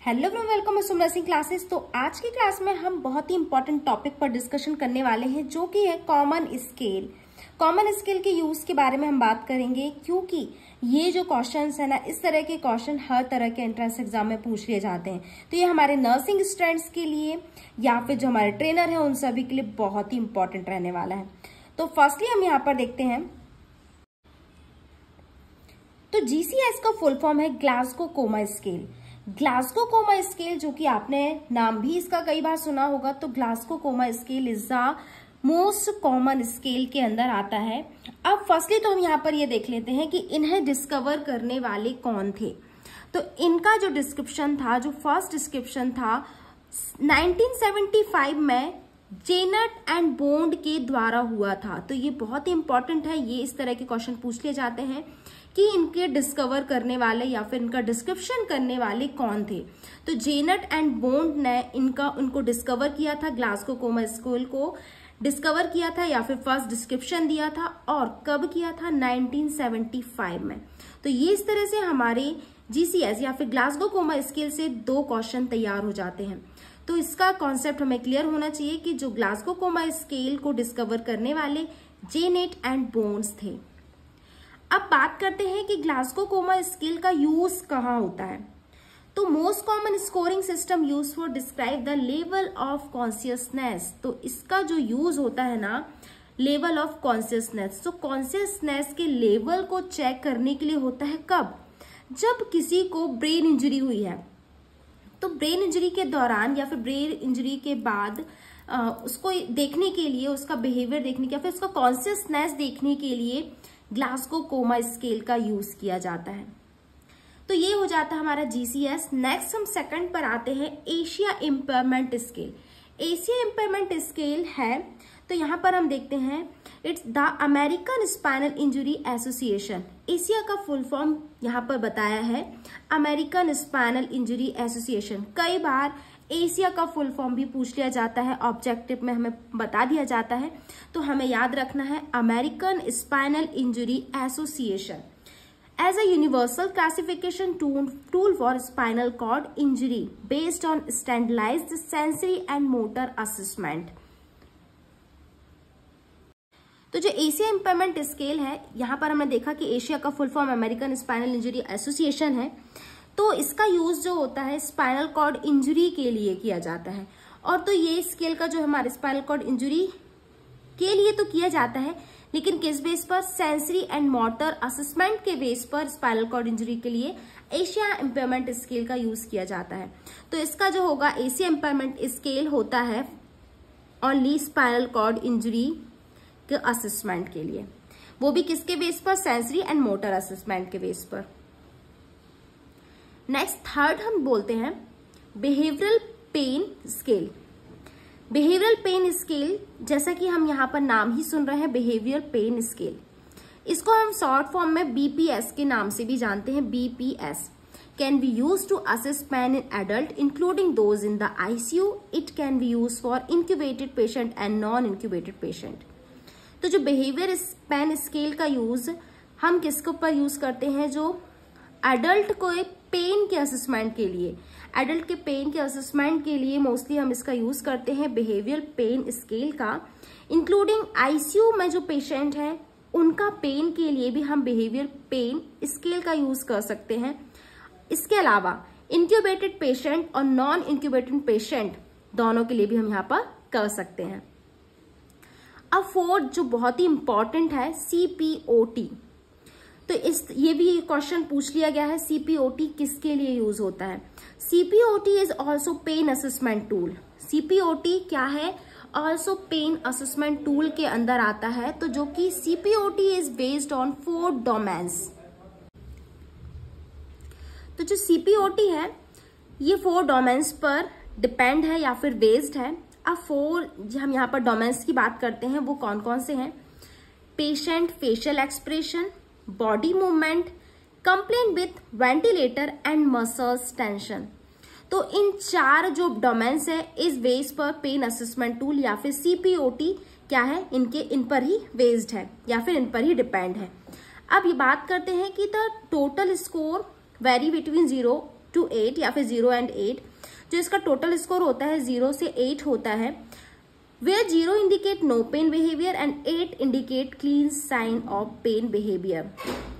Hello everyone, welcome to Sumra Singh classes. तो आज की क्लास में हम बहुत ही इंपॉर्टेंट टॉपिक पर डिस्कशन करने वाले हैं, जो कि है कॉमन स्केल। कॉमन स्केल के यूज के बारे में हम बात करेंगे, क्योंकि ये जो क्वेश्चंस है ना, इस तरह के क्वेश्चन हर तरह के एंट्रेंस एग्जाम में पूछ लिए जाते हैं। तो ये हमारे नर्सिंग स्टूडेंट्स के लिए या फिर जो हमारे ट्रेनर है उन सभी के लिए बहुत ही इंपॉर्टेंट रहने वाला है। तो फर्स्टली हम यहाँ पर देखते हैं, तो जीसीएस का फुल फॉर्म है Glasgow coma scale. Glasgow coma scale, जो कि आपने नाम भी इसका कई बार सुना होगा, तो Glasgow coma scale is the most common scale के अंदर आता है। अब फर्स्टली तो हम यहाँ पर ये देख लेते हैं कि इन्हें डिस्कवर करने वाले कौन थे। तो इनका जो डिस्क्रिप्शन था, जो फर्स्ट डिस्क्रिप्शन था 1975 में जेनट एंड बॉन्ड के द्वारा हुआ था। तो ये बहुत ही इंपॉर्टेंट है, ये इस तरह के क्वेश्चन पूछ लिए जाते हैं कि इनके डिस्कवर करने वाले या फिर इनका डिस्क्रिप्शन करने वाले कौन थे। तो जेनट एंड बॉन्ड ने उनको डिस्कवर किया था, ग्लासगो कोमा स्केल को डिस्कवर किया था या फिर फर्स्ट डिस्क्रिप्शन दिया था, और कब किया था? 1975 में। तो ये इस तरह से हमारे जीसीएस या फिर ग्लासगो कोमा स्केल से दो क्वेश्चन तैयार हो जाते हैं। तो इसका कॉन्सेप्ट हमें क्लियर होना चाहिए कि जो ग्लासगो कोमा स्केल को डिस्कवर करने वाले जेनेट एंड बॉन्ड्स थे। अब बात करते हैं कि ग्लासगो कोमा स्केल का यूज कहाँ होता है। तो most common scoring system use for describe the level of consciousness. तो इसका जो यूज होता है ना, लेवल ऑफ कॉन्शियसनेस, तो कॉन्शियसनेस के लेवल को चेक करने के लिए होता है कब? जब किसी को ब्रेन इंजरी हुई है। तो ब्रेन इंजरी के दौरान या फिर ब्रेन इंजरी के बाद उसको देखने के लिए, उसका बिहेवियर देखने के या फिर उसका कॉन्शियसनेस देखने के लिए ग्लासगो कोमा स्केल का यूज किया जाता है। तो ये हो जाता है हमारा जीसीएस। नेक्स्ट हम सेकंड पर आते हैं, Asia impairment scale. Asia impairment scale है, तो यहाँ पर हम देखते हैं it's the American spinal injury association. Asia का फुल फॉर्म यहाँ पर बताया है अमेरिकन स्पाइनल इंजरी एसोसिएशन। कई बार एशिया का फुल फॉर्म भी पूछ लिया जाता है, ऑब्जेक्टिव में हमें बता दिया जाता है, तो हमें याद रखना है American spinal injury association as a universal classification tool for spinal cord injury based on standardised sensory and motor assessment. तो जो एशिया इम्पेयरमेंट स्केल है, यहाँ पर हमने देखा कि एशिया का full form American spinal injury association है। तो इसका यूज जो होता है स्पाइनल कॉर्ड इंजरी के लिए किया जाता है। और तो ये स्केल का जो हमारे स्पाइनल कॉर्ड इंजरी के लिए तो किया जाता है, लेकिन किस बेस पर? सेंसरी एंड मोटर असेसमेंट के बेस पर स्पाइनल कॉर्ड इंजरी के लिए एशिया इम्पेयरमेंट स्केल का यूज किया जाता है। तो इसका जो होगा एशिया इम्पेयरमेंट स्केल होता है ओनली स्पाइनल कॉर्ड इंजरी के असेसमेंट के लिए, वो भी किसके बेस पर? सेंसरी एंड मोटर असेसमेंट के बेस पर। नेक्स्ट थर्ड हम बोलते हैं behavioural pain scale. Behavioural pain scale, जैसा कि हम यहाँ पर नाम ही सुन रहे हैं, बिहेवियर पेन स्केल, इसको हम शॉर्ट फॉर्म में बीपीएस के नाम से भी जानते हैं। BPS can be use to assess pain in adult including those in the ICU. It can be use for incubated patient and non incubated patient. तो जो बिहेवियर पेन स्केल का यूज हम किसके ऊपर यूज करते हैं? जो एडल्ट को पेन के असेसमेंट के लिए, एडल्ट के पेन के असेसमेंट के लिए मोस्टली हम इसका यूज करते हैं बिहेवियर पेन स्केल का। इंक्लूडिंग आईसीयू में जो पेशेंट है उनका पेन के लिए भी हम बिहेवियर पेन स्केल का यूज कर सकते हैं। इसके अलावा इंक्यूबेटेड पेशेंट और नॉन इंक्यूबेटेड पेशेंट दोनों के लिए भी हम यहाँ पर कर सकते हैं। अब फोर्थ जो बहुत ही इंपॉर्टेंट है, सीपीओटी। तो ये भी क्वेश्चन पूछ लिया गया है, सीपीओटी किसके लिए यूज होता है? CPOT is also pain assessment tool. CPOT क्या है? ऑल्सो पेन असेसमेंट टूल के अंदर आता है। तो जो कि सीपीओटी इज बेस्ड ऑन 4 डोमेन्स। तो जो सीपीओटी है ये 4 डोमेन्स पर डिपेंड है या फिर बेस्ड है। अब 4 हम यहाँ पर डोमेन्स की बात करते हैं, वो कौन कौन से हैं? Patient facial expression, body movement, complain with ventilator and muscles tension. तो इन 4 जो डोमेन्स है इस बेस पर पेन असेसमेंट टूल या फिर सीपीओटी क्या है, इन पर ही बेस्ड है या फिर इन पर ही डिपेंड है। अब ये बात करते हैं कि the total score very between 0 to 8 या फिर 0 and 8, जो इसका टोटल स्कोर होता है 0 से 8 होता है, where 0 indicate no pain behavior and 8 indicate clean sign of pain behavior।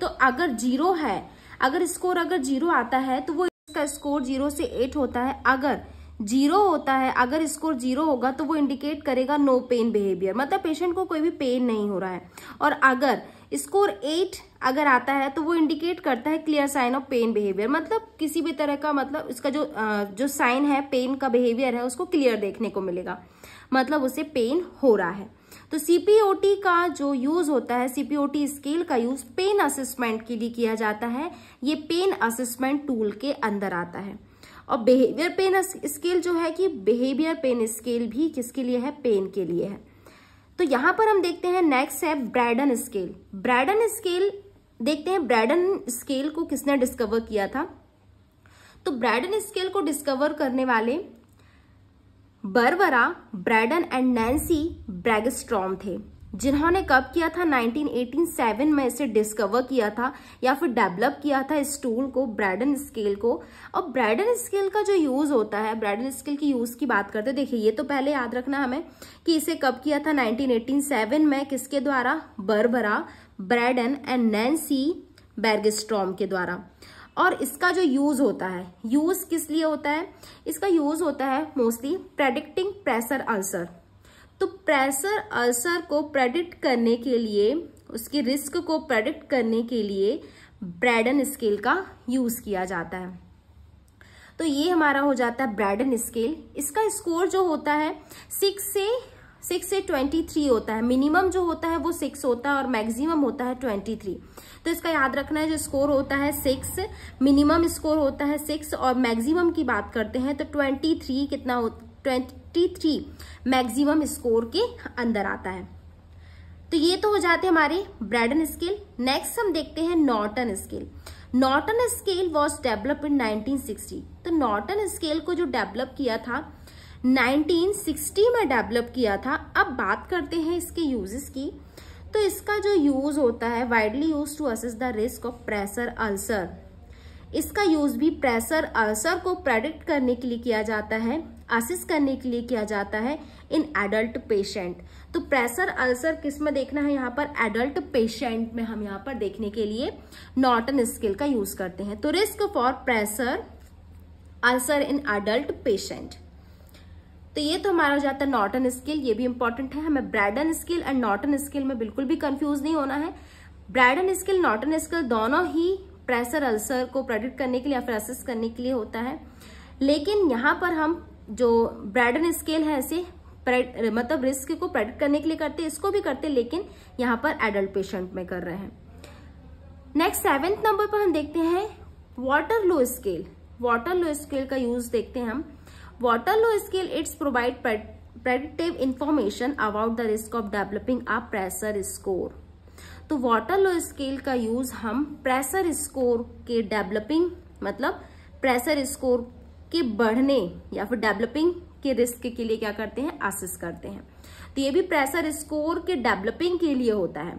तो अगर 0 है, अगर स्कोर अगर 0 आता है तो वो इसका स्कोर 0 से 8 होता है। अगर 0 होता है, अगर स्कोर 0 होगा तो वो इंडिकेट करेगा नो पेन बिहेवियर, मतलब पेशेंट को कोई भी पेन नहीं हो रहा है। और अगर स्कोर 8 अगर आता है तो वो इंडिकेट करता है clear sign of pain behaviour, मतलब किसी भी तरह का, मतलब इसका जो साइन है पेन का बिहेवियर है उसको क्लियर देखने को मिलेगा, मतलब उसे पेन हो रहा है। तो सीपीओटी का जो यूज होता है, सीपीओटी स्केल का यूज पेन असेसमेंट के लिए किया जाता है। ये पेन असेसमेंट टूल के अंदर आता है। और बिहेवियर पेन स्केल जो है कि बिहेवियर पेन स्केल भी किसके लिए है, पेन के लिए है। तो यहां पर हम देखते हैं नेक्स्ट है ब्रैडन स्केल। ब्रैडन स्केल देखते हैं, ब्रैडन स्केल को किसने डिस्कवर किया था। तो ब्रैडन स्केल को डिस्कवर करने वाले बर्बरा ब्रैडन एंड नैन्सी ब्रैगस्ट्रॉम थे, जिन्होंने कब किया था, 1987 में इसे डिस्कवर किया था या फिर डेवलप किया था इस टूल को, ब्रैडन स्केल को। और ब्रैडन स्केल का जो यूज होता है, ब्रैडन स्केल की यूज की बात करते हैं, देखिए ये तो पहले याद रखना हमें कि इसे कब किया था, 1987 में, किसके द्वारा, बर्बरा ब्रैडन एंड नैन्सी ब्रैगस्ट्रॉम के द्वारा। और इसका जो यूज होता है, यूज किस लिए होता है, इसका यूज होता है मोस्टली प्रेडिक्टिंग प्रेशर अल्सर। तो प्रेशर अल्सर को प्रेडिक्ट करने के लिए, उसकी रिस्क को प्रेडिक्ट करने के लिए ब्रैडन स्केल का यूज किया जाता है। तो ये हमारा हो जाता है ब्रैडन स्केल। इसका स्कोर जो होता है 6 से 23 होता है। मिनिमम जो होता है वो 6 होता है और मैक्सिमम होता है 23। तो इसका याद रखना है, जो स्कोर होता है 6, मिनिमम स्कोर होता है 6 और मैक्सिमम की बात करते हैं तो 23 कितना होता, 23 मैक्सिमम स्कोर के अंदर आता है। तो ये तो हो जाते हैं हमारे ब्रैडन स्केल। नेक्स्ट हम देखते हैं Norton scale. Norton scale was develop in 1960। तो नॉर्टन स्केल को जो डेवलप किया था 1960 में डेवलप किया था। अब बात करते हैं इसके यूजेस की। तो इसका जो यूज होता है, widely use to assess the risk of pressure ulcer. इसका यूज भी प्रेशर अल्सर को प्रेडिक्ट करने के लिए किया जाता है, असेस करने के लिए किया जाता है इन एडल्ट पेशेंट। तो प्रेशर अल्सर किस में देखना है, यहाँ पर एडल्ट पेशेंट में हम यहाँ पर देखने के लिए नॉर्टन स्केल का यूज करते हैं। तो risk for pressure ulcer in adult patient. तो ये तो हमारा हो जाता है नॉर्टन स्केल, ये भी इंपॉर्टेंट है। हमें Braden scale and Norton scale में बिल्कुल भी कंफ्यूज नहीं होना है। ब्रैडन स्केल, नॉर्टन स्केल दोनों ही प्रेशर अल्सर को प्रेडिक्ट करने के लिए या फिर असेस करने के लिए होता है। लेकिन यहाँ पर हम जो ब्रैडन स्केल है इसे मतलब रिस्क को प्रेडिक्ट करने के लिए करते हैं, इसको भी करते हैं, लेकिन यहाँ पर एडल्ट पेशेंट में कर रहे हैं। नेक्स्ट 7th नंबर पर हम देखते हैं वाटरलो स्केल। वाटरलो स्केल का यूज देखते हैं हम। Waterloo scale its provide predictive information about the risk of developing a pressure score. तो वाटरलो स्केल का यूज हम प्रेशर स्कोर के डेवलपिंग, मतलब प्रेशर स्कोर के बढ़ने या फिर डेवलपिंग के रिस्क के लिए क्या करते हैं, असेस करते हैं। तो ये भी प्रेशर स्कोर के डेवलपिंग के लिए होता है।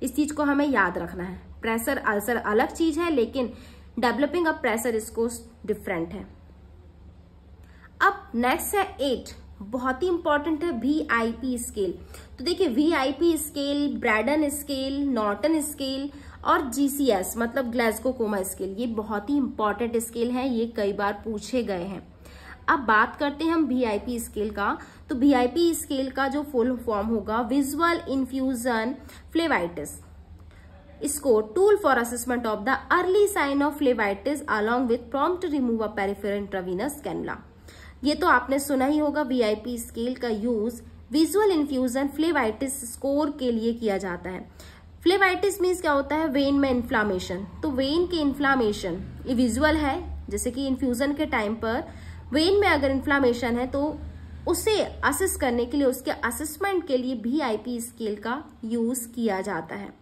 इस चीज को हमें याद रखना है। प्रेशर अल्सर अलग चीज है, लेकिन developing of pressure score different है। अब नेक्स्ट है 8, बहुत ही इंपॉर्टेंट है VIP स्केल। तो देखिए VIP scale, Braden scale, Norton scale और GCS मतलब ग्लासगो कोमा स्केल, ये बहुत ही इंपॉर्टेंट स्केल है, ये कई बार पूछे गए हैं। अब बात करते हैं हम VIP स्केल का। तो VIP स्केल का जो फुल फॉर्म होगा visual infusion phlebitis score tool for assessment of the early sign of phlebitis along with prompt remove a peripheral intravenous cannula. ये तो आपने सुना ही होगा। VIP स्केल का use visual infusion phlebitis score के लिए किया जाता है। फ्लेवाइटिस मीन्स क्या होता है, वेन में इन्फ्लामेशन। तो वेन के इन्फ्लामेशन ये विजुअल है, जैसे कि इन्फ्यूजन के टाइम पर वेन में अगर इन्फ्लामेशन है तो उसे असेस करने के लिए, उसके असेसमेंट के लिए VIP स्केल का यूज किया जाता है।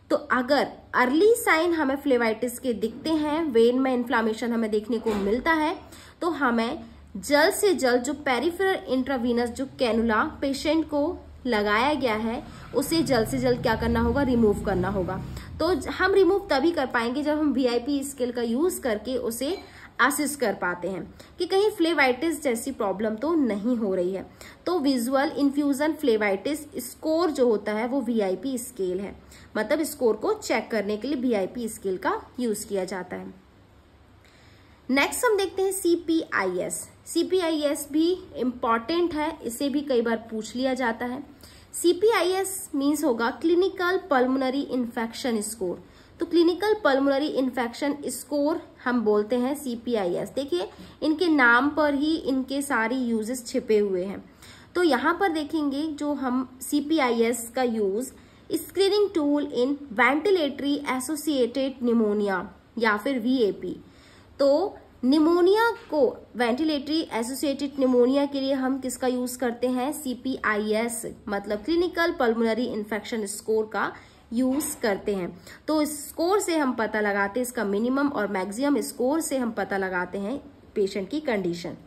तो अगर अर्ली साइन हमें फ्लेवाइटिस के दिखते हैं, वेन में इन्फ्लामेशन हमें देखने को मिलता है, तो हमें जल्द से जल्द जो पेरिफेरल इंट्रावेनस जो कैनुला पेशेंट को लगाया गया है उसे जल्द से जल्द क्या करना होगा, रिमूव करना होगा। तो हम रिमूव तभी कर पाएंगे जब हम VIP स्केल का यूज करके उसे असिस्ट कर पाते हैं कि कहीं फ्लेवाइटिस जैसी प्रॉब्लम तो नहीं हो रही है। तो विजुअल इन्फ्यूजन फ्लेवाइटिस स्कोर जो होता है वो VIP स्केल है, मतलब स्कोर को चेक करने के लिए VIP स्केल का यूज किया जाता है। नेक्स्ट हम देखते हैं CPIS। CPIS भी इम्पॉर्टेंट है, इसे भी कई बार पूछ लिया जाता है। CPIS मीन्स होगा क्लिनिकल पल्मोनरी इन्फेक्शन स्कोर। तो क्लिनिकल पल्मोनरी इन्फेक्शन स्कोर हम बोलते हैं CPIS। देखिए इनके नाम पर ही इनके सारी यूजेस छिपे हुए हैं। तो यहाँ पर देखेंगे जो हम CPIS का use screening tool in ventilatory associated pneumonia या फिर VAP। तो निमोनिया को, वेंटिलेटरी एसोसिएटेड निमोनिया के लिए हम किसका यूज करते हैं? CPIS मतलब क्लिनिकल पल्मोनरी इन्फेक्शन स्कोर का यूज करते हैं। तो इस स्कोर से हम पता लगाते हैं, इसका मिनिमम और मैक्सिमम स्कोर से हम पता लगाते हैं पेशेंट की कंडीशन।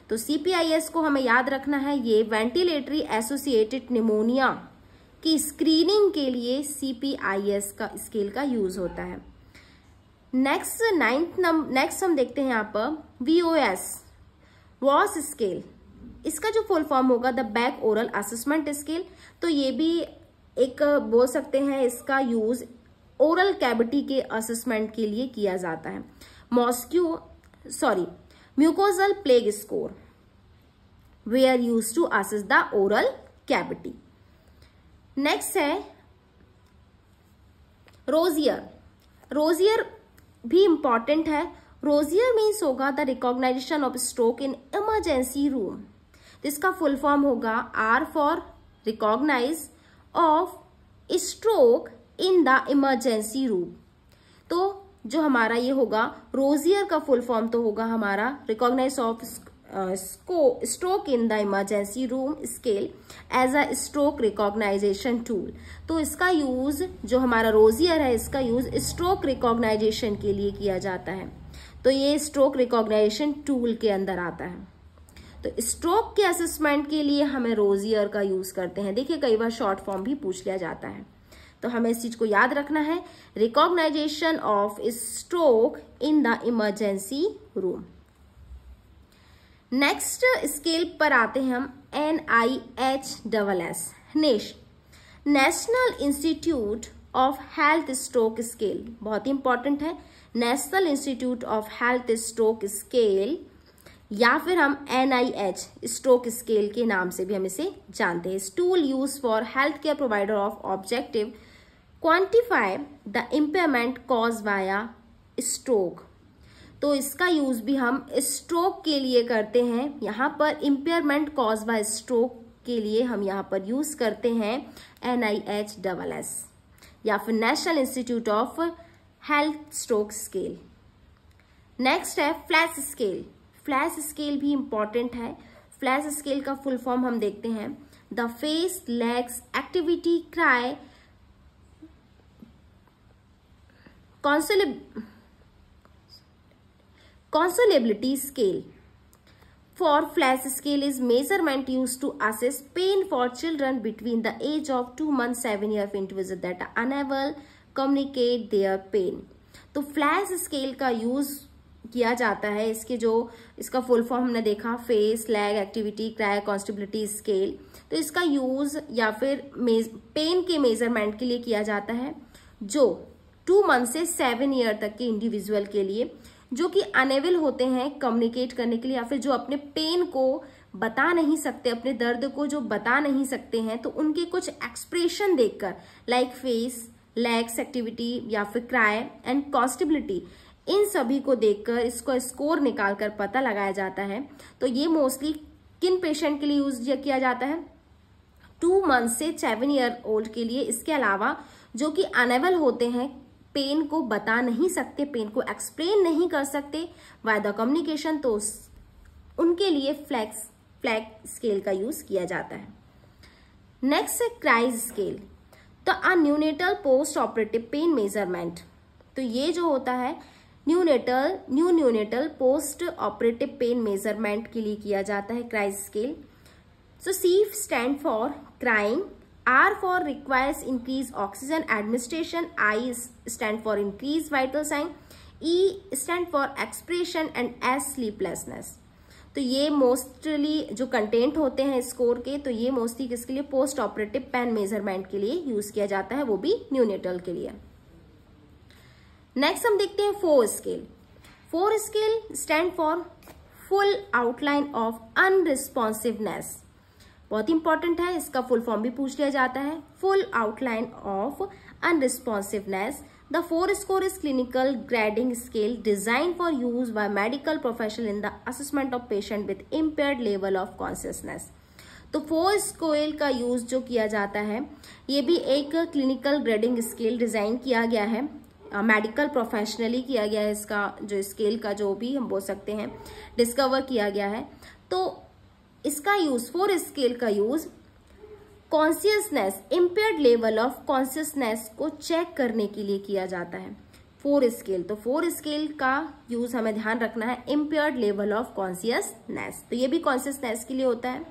तो CPIS को हमें याद रखना है, ये वेंटिलेटरी एसोसिएटेड निमोनिया की स्क्रीनिंग के लिए CPIS का स्केल का यूज होता है। नेक्स्ट हम देखते हैं यहाँ पर VOS स्केल। इसका जो फुल फॉर्म होगा the back oral assessment scale. तो ये भी एक बोल सकते हैं, इसका यूज ओरल कैविटी के असेसमेंट के लिए किया जाता है। Mucosal plaque score were use to assess the oral cavity. Next है रोजियर भी इंपॉर्टेंट है। रोजियर मीन्स होगा the recognisation of stroke in emergency room. इसका फुल फॉर्म होगा R for recognise of stroke in the emergency room. तो जो हमारा ये होगा रोजियर का फुल फॉर्म तो होगा हमारा recognise of stroke in the emergency room scale as a stroke recognisation tool. तो इसका यूज जो हमारा रोजियर है, इसका यूज स्ट्रोक रिकॉग्नाइजेशन के लिए किया जाता है। तो ये स्ट्रोक रिकॉग्नाइजेशन टूल के अंदर आता है। तो स्ट्रोक के असेसमेंट के लिए हमें रोजियर का यूज करते हैं। देखिए कई बार शॉर्ट फॉर्म भी पूछ लिया जाता है, तो हमें इस चीज को याद रखना है, recognisation of stroke in the emergency room. Next scale पर आते हैं हम NIHSS, national institute of health stroke scale. बहुत ही इंपॉर्टेंट है, national institute of health stroke scale या फिर हम NIH स्ट्रोक स्केल के नाम से भी हम इसे जानते हैं। Tool use for health care provider of objective quantify the impairment cause by stroke. तो इसका यूज भी हम स्ट्रोक के लिए करते हैं। यहाँ पर इम्पेयरमेंट कॉज बाय स्ट्रोक के लिए हम यहाँ पर यूज करते हैं NIHSS या फिर national institute of health stroke scale. Next है फ्लैश स्केल। फ्लैश स्केल भी इंपॉर्टेंट है। फ्लैश स्केल का फुल फॉर्म हम देखते हैं, the face legs activity cry consolability scale. For flash scale is measurement used to assess pain for children between the age of 2 months 7 years of individual that are unable communicate their pain. तो FLACC scale का use किया जाता है। इसका full form हमने देखा, face leg activity cry consolability scale. तो इसका यूज या फिर पेन के मेजरमेंट के लिए किया जाता है, जो 2 मंथ से 7 ईयर तक के इंडिविजुअल के लिए जो कि अनेबल होते हैं कम्युनिकेट करने के लिए, या फिर जो अपने पेन को बता नहीं सकते, अपने दर्द को जो बता नहीं सकते हैं, तो उनके कुछ एक्सप्रेशन देखकर लाइक फेस लेग्स एक्टिविटी या फिर क्राई एंड कॉन्स्टेबिलिटी, इन सभी को देखकर इसको स्कोर निकालकर पता लगाया जाता है। तो ये मोस्टली किन पेशेंट के लिए यूज किया जाता है? 2 मंथ से 7 ईयर ओल्ड के लिए। इसके अलावा जो कि अनेबल होते हैं, पेन को बता नहीं सकते, पेन को एक्सप्लेन नहीं कर सकते बाय द कम्युनिकेशन, तो उनके लिए फ्लैग स्केल का यूज किया जाता है। नेक्स्ट है क्राइज स्केल। तो a neonatal post operative pain measurement. तो ये जो होता है neonatal post operative pain measurement के लिए किया जाता है CRIES scale. So C stand for crying, R for requires increased oxygen administration, I stand for increased vital sign, E stand for expression and S sleeplessness. तो ये mostly जो content होते हैं स्कोर के, तो ये मोस्टली किसके लिए, पोस्ट ऑपरेटिव पेन मेजरमेंट के लिए यूज किया जाता है, वो भी न्यूनेटल के लिए। नेक्स्ट हम देखते हैं 4 scale. 4 scale stand for full outline of unresponsiveness. बहुत इंपॉर्टेंट है, इसका फुल फॉर्म भी पूछ लिया जाता है, full outline of unresponsiveness. The 4 score is clinical grading scale designed for use by medical professional in the assessment of patient with impaired level of consciousness। तो 4 scale का यूज जो किया जाता है, ये भी एक क्लिनिकल ग्रेडिंग स्केल डिजाइन किया गया है, मेडिकल प्रोफेशनली किया गया है। इसका जो स्केल का जो भी हम बोल सकते हैं डिस्कवर किया गया है। तो इसका यूज 4 स्केल का use consciousness, impaired level of consciousness को चेक करने के लिए किया जाता है। 4 स्केल, तो 4 स्केल का यूज हमें ध्यान रखना है, इम्पेयर्ड लेवल ऑफ कॉन्शियसनेस, तो ये भी कॉन्शियसनेस के लिए होता है।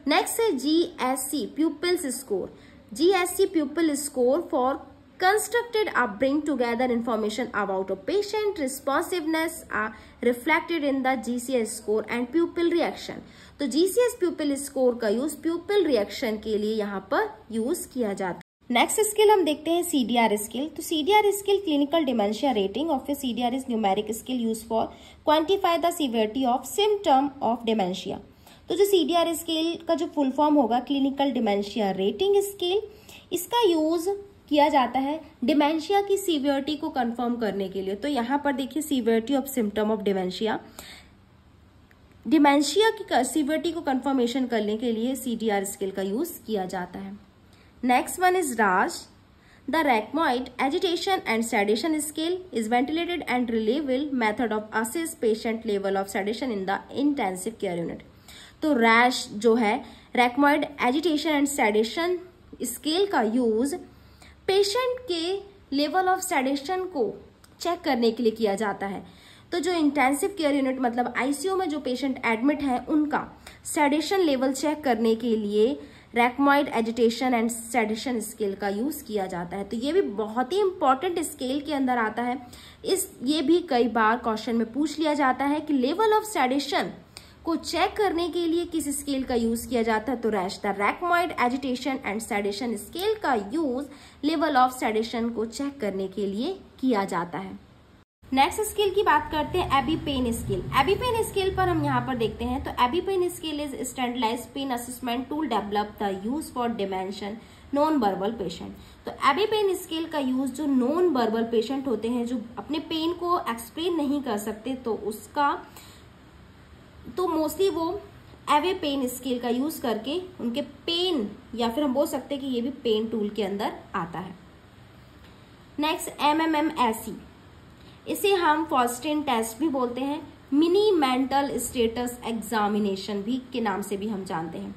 नेक्स्ट है GSC pupils score. GSC प्यूपिल score for constructed bring together information about a patient responsiveness are reflected in the GCS score and pupil reaction। तो GCS pupil score का यूज pupil reaction के लिए यहाँ पर यूज किया जाता है। नेक्स्ट स्केल हम देखते हैं CDR स्केल। तो CDR scale clinical dementia rating of CDR is numeric scale use for quantify the severity of symptom of dementia. तो जो CDR स्केल का जो फुल फॉर्म होगा क्लिनिकल डिमेंशिया रेटिंग स्केल, इसका यूज किया जाता है डिमेंशिया की सीवियरिटी को कंफर्म करने के लिए। तो यहाँ पर देखिए severity of symptom of dementia, dementia की सीवियरिटी को कंफर्मेशन करने के लिए CDR स्केल का यूज किया जाता है। Next one is RASS. The Richmond agitation and sedation scale is ventilated and reliable method of assess patient level of sedation in the intensive care unit. तो RASS जो है Richmond agitation and sedation scale का use patient के level of sedation को check करने के लिए किया जाता है। तो जो इंटेंसिव केयर यूनिट मतलब ICU में जो पेशेंट एडमिट है, उनका सेडेशन लेवल चेक करने के लिए रैक्मॉइड एजिटेशन एंड सेडेशन स्केल का यूज किया जाता है। तो ये भी बहुत ही इंपॉर्टेंट स्केल के अंदर आता है। ये भी कई बार क्वेश्चन में पूछ लिया जाता है कि लेवल ऑफ सेडेशन को चेक करने के लिए किस स्केल का यूज किया जाता है। तो RASS the Richmond agitation and sedation scale का यूज लेवल ऑफ सेडेशन को चेक करने के लिए किया जाता है। नेक्स्ट स्केल की बात करते हैं एबीपेन स्केल। एबीपेन स्केल पर हम यहाँ पर देखते हैं, तो Abbey pain scale is standardised pain assessment tool develop the use for dementia non verbal patient. तो एबीपेन स्केल का यूज जो नॉन वर्बल पेशेंट होते हैं, जो अपने पेन को एक्सप्लेन नहीं कर सकते, तो मोस्टली वो एबीपेन स्केल का यूज करके उनके पेन, या फिर हम बोल सकते हैं कि ये भी पेन टूल के अंदर आता है। नेक्स्ट MMSE, इसे हम फॉस्टिन टेस्ट भी बोलते हैं, मिनी मेंटल स्टेटस एग्जामिनेशन भी के नाम से भी हम जानते हैं।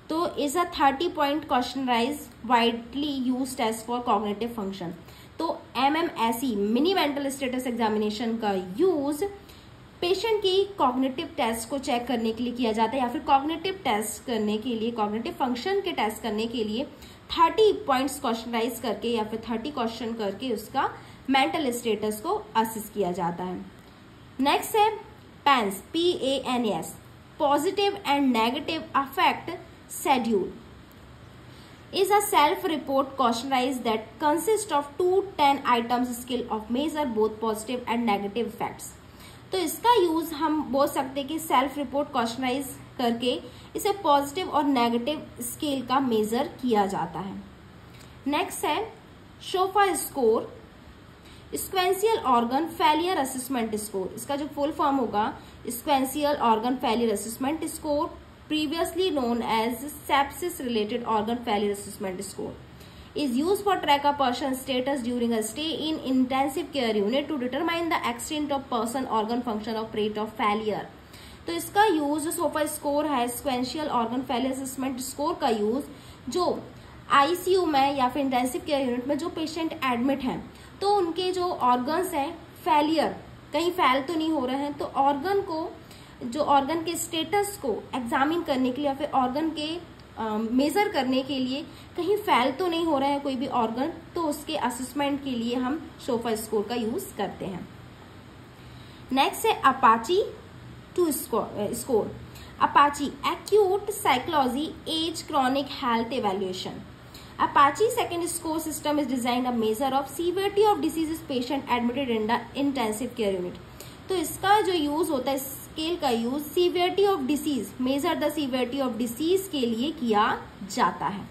तो is a 30 point questionnaire widely use test for cognitive function. तो MMSE mini mental status examination का यूज पेशेंट की कॉग्निटिव टेस्ट को चेक करने के लिए किया जाता है, या फिर कॉग्निटिव टेस्ट करने के लिए, कॉग्निटिव फंक्शन के टेस्ट करने के लिए 30 पॉइंट्स क्वेश्चनराइज करके या फिर 30 क्वेश्चन करके उसका मेंटल स्टेटस को असेस किया जाता है। नेक्स्ट है PANS, PANS, positive and negative affect schedule is a self-report questionnaire that consists of 2 10 items scale of measure both positive and negative effects। तो इसका यूज हम बोल सकते हैं कि सेल्फ रिपोर्ट क्वेश्चनाइज करके इसे पॉजिटिव और नेगेटिव स्केल का मेजर किया जाता है। नेक्स्ट है SOFA score, sequential organ failure assessment score. इसका जो फुल फॉर्म होगा sequential organ failure assessment score, previously known as sepsis related organ failure assessment score, is used for track a person's status during a stay in intensive care unit to determine the extent of person organ function of rate of failure। तो इसका use sofa score है, स्क्वेंशियल organ failure assessment score का use जो ICU में या फिर intensive care unit में जो पेशेंट एडमिट हैं, तो उनके जो ऑर्गन्स हैं फेलियर, कहीं फेल तो नहीं हो रहे हैं, तो ऑर्गन के स्टेटस को एग्जामिन करने के लिए या फिर ऑर्गन के मेजर करने के लिए कहीं फेल तो नहीं हो रहा है कोई भी ऑर्गन, तो उसके असेसमेंट के लिए हम सोफा स्कोर का यूज करते हैं। नेक्स्ट है APACHE two score. APACHE acute psychology as chronic health evaluation. Apache second score system is designed a measure of severity of diseases patient admitted in the intensive care unit। तो इसका जो use होता है, scale का use severity of disease, measure the severity of disease के लिए किया जाता है।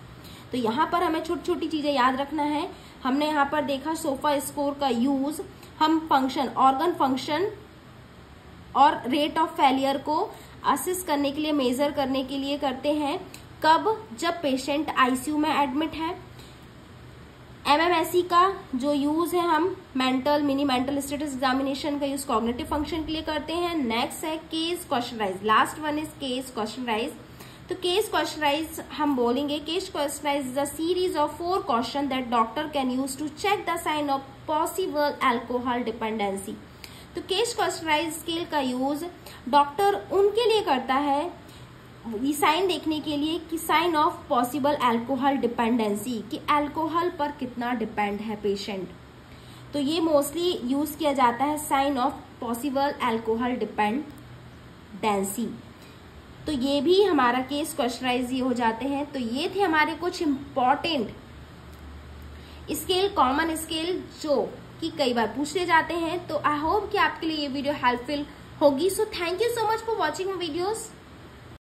तो यहाँ पर हमें छोटी छोटी चीजें याद रखना है। हमने यहाँ पर देखा सोफा स्कोर का यूज हम फंक्शन, ऑर्गन फंक्शन और रेट ऑफ फेलियर को असिस्ट करने के लिए, मेजर करने के लिए करते हैं। कब? जब पेशेंट आईसीयू में एडमिट है। एमएमएसई का जो यूज है हम mental, mini mental status examination का यूज कॉग्निटिव फंक्शन के लिए करते हैं। नेक्स्ट है CAGE questionnaire, last one is CAGE questionnaire. तो केस क्वेश्चनराइज हम बोलेंगे, CAGE questionnaire is a series of 4 question that doctor can use to check the sign of possible alcohol dependency. तो CAGE questionnaire scale का use doctor उनके लिए करता है, ये साइन देखने के लिए कि sign of possible alcohol dependency, कि अल्कोहल पर कितना डिपेंड है पेशेंट। तो ये मोस्टली यूज किया जाता है sign of possible alcohol dependency. तो ये भी हमारा केस क्वेश्चनराइज ये हो जाते हैं। तो ये थे हमारे कुछ इंपॉर्टेंट स्केल, कॉमन स्केल जो कि कई बार पूछे जाते हैं। तो आई होप कि आपके लिए ये वीडियो हेल्पफुल होगी। So thank you so much for watching my videos.